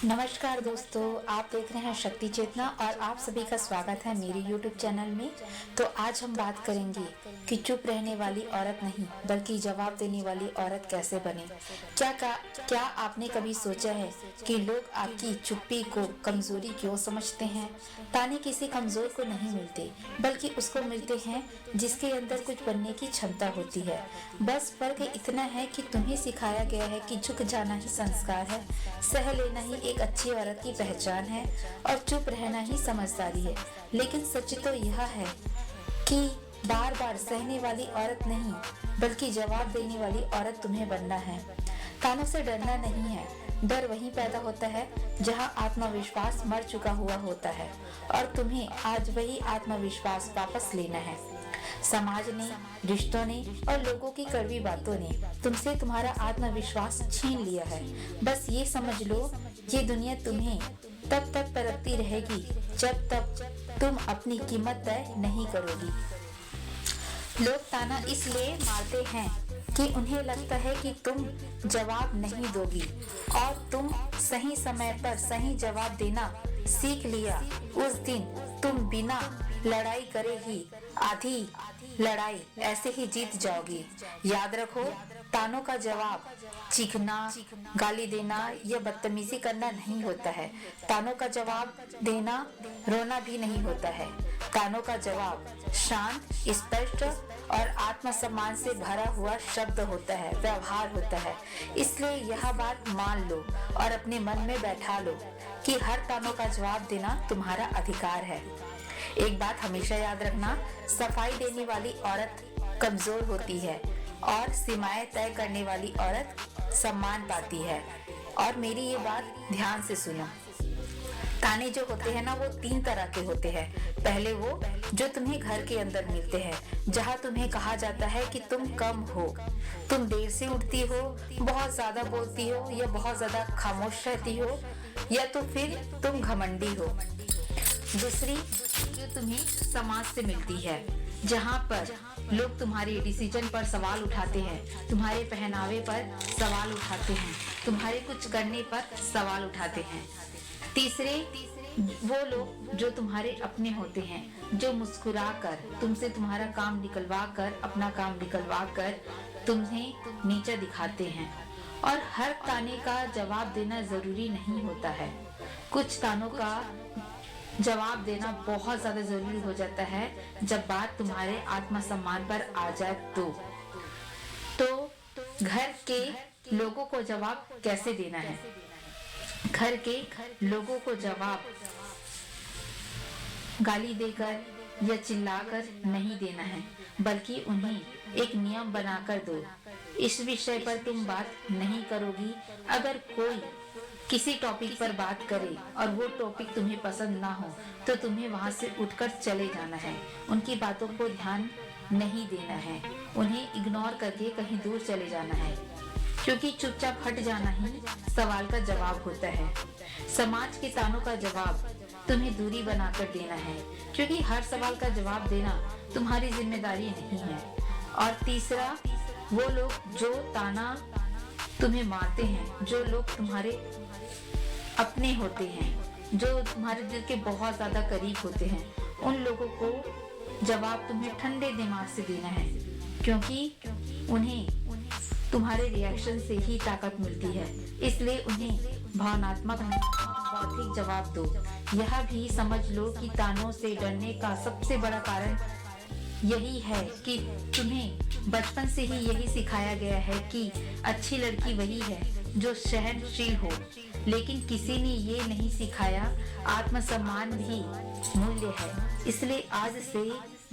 नमस्कार दोस्तों, आप देख रहे हैं शक्ति चेतना और आप सभी का स्वागत है मेरे YouTube चैनल में। तो आज हम बात करेंगे कि चुप रहने वाली औरत नहीं बल्कि जवाब देने वाली औरत कैसे बने। क्या आपने कभी सोचा है कि लोग आपकी चुप्पी को कमजोरी क्यों समझते हैं? ताने किसी कमजोर को नहीं मिलते बल्कि उसको मिलते हैं जिसके अंदर कुछ बनने की क्षमता होती है। बस फर्क इतना है कि तुम्हें सिखाया गया है कि झुक जाना ही संस्कार है, सह लेना ही एक अच्छी औरत की पहचान है और चुप रहना ही समझदारी है। लेकिन सच तो यह है कि बार बार सहने वाली औरत नहीं बल्कि जवाब देने वाली औरत तुम्हें बनना है। तानों से डरना नहीं है, डर वहीं पैदा होता है जहां आत्मविश्वास मर चुका हुआ होता है और तुम्हें आज वही आत्मविश्वास वापस लेना है। समाज ने, रिश्तों ने और लोगों की कड़वी बातों ने तुमसे तुम्हारा आत्मविश्वास छीन लिया है। बस ये समझ लो, ये दुनिया तुम्हें तब तक परखती रहेगी जब तक तुम अपनी कीमत तय नहीं करोगी। लोग ताना इसलिए मारते हैं कि उन्हें लगता है कि तुम जवाब नहीं दोगी और तुम सही समय पर सही जवाब देना सीख लिया उस दिन तुम बिना लड़ाई करे ही आधी लड़ाई ऐसे ही जीत जाओगी। याद रखो, तानों का जवाब चीखना, गाली देना या बदतमीजी करना नहीं होता है। तानों का जवाब देना रोना भी नहीं होता है। तानों का जवाब शांत, स्पष्ट और आत्मसम्मान से भरा हुआ शब्द होता है, व्यवहार होता है। इसलिए यह बात मान लो और अपने मन में बैठा लो कि हर तानों का जवाब देना तुम्हारा अधिकार है। एक बात हमेशा याद रखना, सफाई देने वाली औरत कमजोर होती है और सीमाएं तय करने वाली औरत सम्मान पाती है। और मेरी ये बात ध्यान से सुनो। ताने जो होते हैं ना, वो 3 तरह के होते हैं। पहले वो जो तुम्हें घर के अंदर मिलते हैं, जहाँ तुम्हें कहा जाता है कि तुम कम हो, तुम देर से उठती हो, बहुत ज्यादा बोलती हो या बहुत ज्यादा खामोश रहती हो या तो फिर तुम घमंडी हो। दूसरी जो तुम्हें समाज से मिलती है, जहाँ पर लोग तुम्हारे डिसीजन पर सवाल उठाते हैं, तुम्हारे पहनावे पर सवाल उठाते हैं, तुम्हारे कुछ करने पर सवाल उठाते हैं। तीसरे वो लोग जो तुम्हारे अपने होते हैं, जो मुस्कुरा कर तुमसे तुम्हारा काम निकलवा कर, अपना काम निकलवा कर तुम्हें नीचा दिखाते हैं। और हर ताने का जवाब देना जरूरी नहीं होता है। कुछ तानों का जवाब देना बहुत ज्यादा जरूरी हो जाता है जब बात तुम्हारे आत्मसम्मान पर आ जाए तो घर के लोगों को जवाब कैसे देना है? घर के लोगों को जवाब गाली देकर या चिल्लाकर नहीं देना है, बल्कि उन्हें एक नियम बनाकर दो। इस विषय पर तुम बात नहीं करोगी। अगर कोई किसी टॉपिक पर बात करे और वो टॉपिक तुम्हें पसंद ना हो तो तुम्हें वहां से उठकर चले जाना है। उनकी बातों को ध्यान नहीं देना है, उन्हें इग्नोर करके कहीं दूर चले जाना है, क्योंकि चुपचाप हट जाना ही सवाल का जवाब होता है। समाज के तानों का जवाब तुम्हें दूरी बनाकर देना है, क्योंकि हर सवाल का जवाब देना तुम्हारी जिम्मेदारी नहीं है। और तीसरा वो लोग जो ताना तुम्हें मारते हैं, जो लोग तुम्हारे अपने होते हैं, जो तुम्हारे दिल के बहुत ज्यादा करीब होते हैं, उन लोगों को जवाब तुम्हें ठंडे दिमाग से देना है, क्योंकि उन्हें तुम्हारे रिएक्शन से ही ताकत मिलती है। इसलिए उन्हें भावनात्मक बौद्धिक जवाब दो। यह भी समझ लो कि तानों से डरने का सबसे बड़ा कारण यही है कि तुम्हें बचपन से ही यही सिखाया गया है कि अच्छी लड़की वही है जो सहनशील हो, लेकिन किसी ने ये नहीं सिखाया आत्मसम्मान भी मूल्य है। इसलिए आज से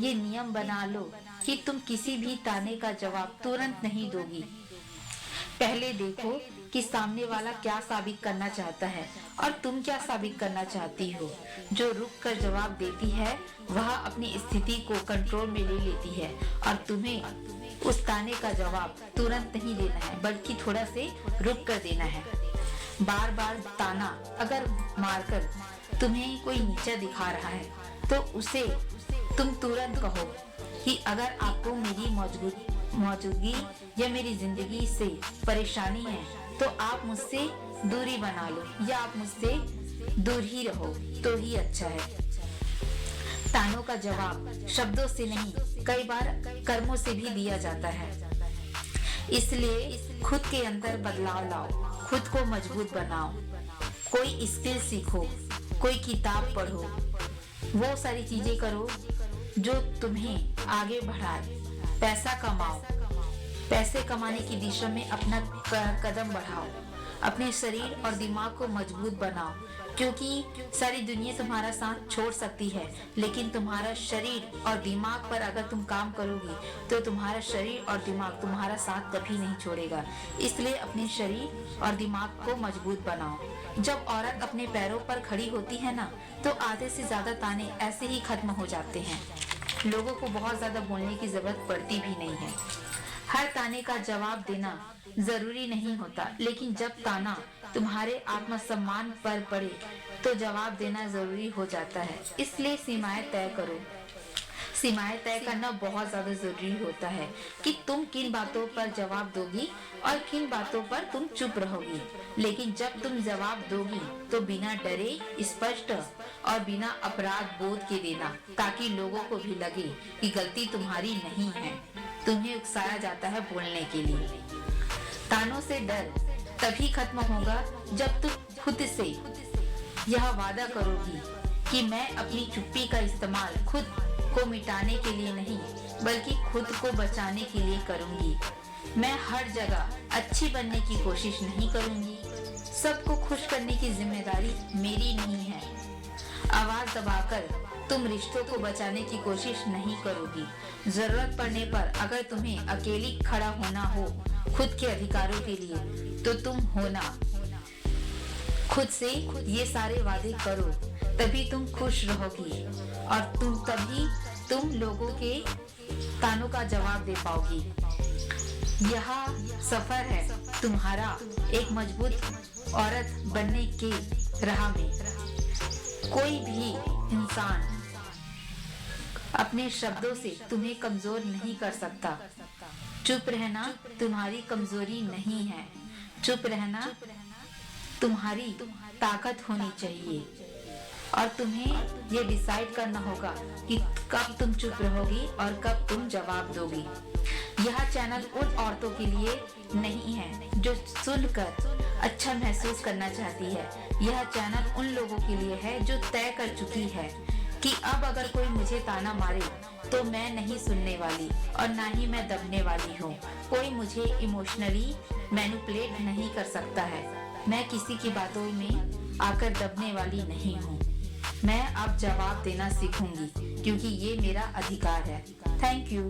ये नियम बना लो कि तुम किसी भी ताने का जवाब तुरंत नहीं दोगी। पहले देखो कि सामने वाला क्या साबित करना चाहता है और तुम क्या साबित करना चाहती हो। जो रुक कर जवाब देती है वह अपनी स्थिति को कंट्रोल में ले लेती है और तुम्हें उस ताने का जवाब तुरंत नहीं देना है, बल्कि थोड़ा से रुक कर देना है। बार बार ताना अगर मारकर तुम्हें कोई नीचा दिखा रहा है तो उसे तुम तुरंत कहो कि अगर आपको मेरी मौजूदगी या मेरी जिंदगी से परेशानी है तो आप मुझसे दूरी बना लो या आप मुझसे दूर ही रहो तो ही अच्छा है। तानों का जवाब शब्दों से नहीं, कई बार कर्मों से भी दिया जाता है। इसलिए खुद के अंदर बदलाव लाओ, खुद को मजबूत बनाओ, कोई स्किल सीखो, कोई किताब पढ़ो, वो सारी चीजें करो जो तुम्हें आगे बढ़ाए। पैसा कमाओ, पैसे कमाने की दिशा में अपना कदम बढ़ाओ, अपने शरीर और दिमाग को मजबूत बनाओ, क्योंकि सारी दुनिया तुम्हारा साथ छोड़ सकती है, लेकिन तुम्हारा शरीर और दिमाग पर अगर तुम काम करोगी तो तुम्हारा शरीर और दिमाग तुम्हारा साथ कभी नहीं छोड़ेगा। इसलिए अपने शरीर और दिमाग को मजबूत बनाओ। जब औरत अपने पैरों पर खड़ी होती है ना, तो आधे से ज्यादा ताने ऐसे ही खत्म हो जाते हैं। लोगों को बहुत ज्यादा बोलने की जरूरत पड़ती भी नहीं है। हर ताने का जवाब देना जरूरी नहीं होता, लेकिन जब ताना तुम्हारे आत्मसम्मान पर पड़े तो जवाब देना जरूरी हो जाता है। इसलिए सीमाएं तय करो। सीमाएं तय करना बहुत ज्यादा जरूरी होता है कि तुम किन बातों पर जवाब दोगी और किन बातों पर तुम चुप रहोगी। लेकिन जब तुम जवाब दोगी तो बिना डरे, स्पष्ट और बिना अपराध बोध के देना, ताकि लोगों को भी लगे कि गलती तुम्हारी नहीं है, तुम्हें उकसाया जाता है बोलने के लिए। तानों से डर तभी खत्म होगा जब तुम खुद से यह वादा करोगी कि मैं अपनी चुप्पी का इस्तेमाल खुद को मिटाने के लिए नहीं, बल्कि खुद को बचाने के लिए करूंगी। मैं हर जगह अच्छी बनने की कोशिश नहीं करूंगी। सबको खुश करने की जिम्मेदारी मेरी नहीं है। आवाज दबाकर तुम रिश्तों को बचाने की कोशिश नहीं करोगी। जरूरत पड़ने पर अगर तुम्हें अकेली खड़ा होना हो खुद के अधिकारों के लिए, तो तुम होना। खुद से ये सारे वादे करो, तभी तुम खुश रहोगी और तभी तुम लोगों के तानों का जवाब दे पाओगी। यह सफर है तुम्हारा एक मजबूत औरत बनने के राह में। कोई भी इंसान अपने शब्दों से तुम्हें कमजोर नहीं कर सकता। चुप रहना तुम्हारी कमजोरी नहीं है। चुप रहना तुम्हारी ताकत होनी चाहिए और तुम्हें ये डिसाइड करना होगा कि कब तुम चुप रहोगी और कब तुम जवाब दोगी। यह चैनल उन औरतों के लिए नहीं है जो सुनकर अच्छा महसूस करना चाहती है। यह चैनल उन लोगों के लिए है जो तय कर चुकी है कि अब अगर कोई मुझे ताना मारे तो मैं नहीं सुनने वाली और ना ही मैं दबने वाली हूँ। कोई मुझे इमोशनली मैनिपुलेट नहीं कर सकता है। मैं किसी की बातों में आकर दबने वाली नहीं हूँ। मैं अब जवाब देना सीखूंगी क्योंकि ये मेरा अधिकार है। Thank you.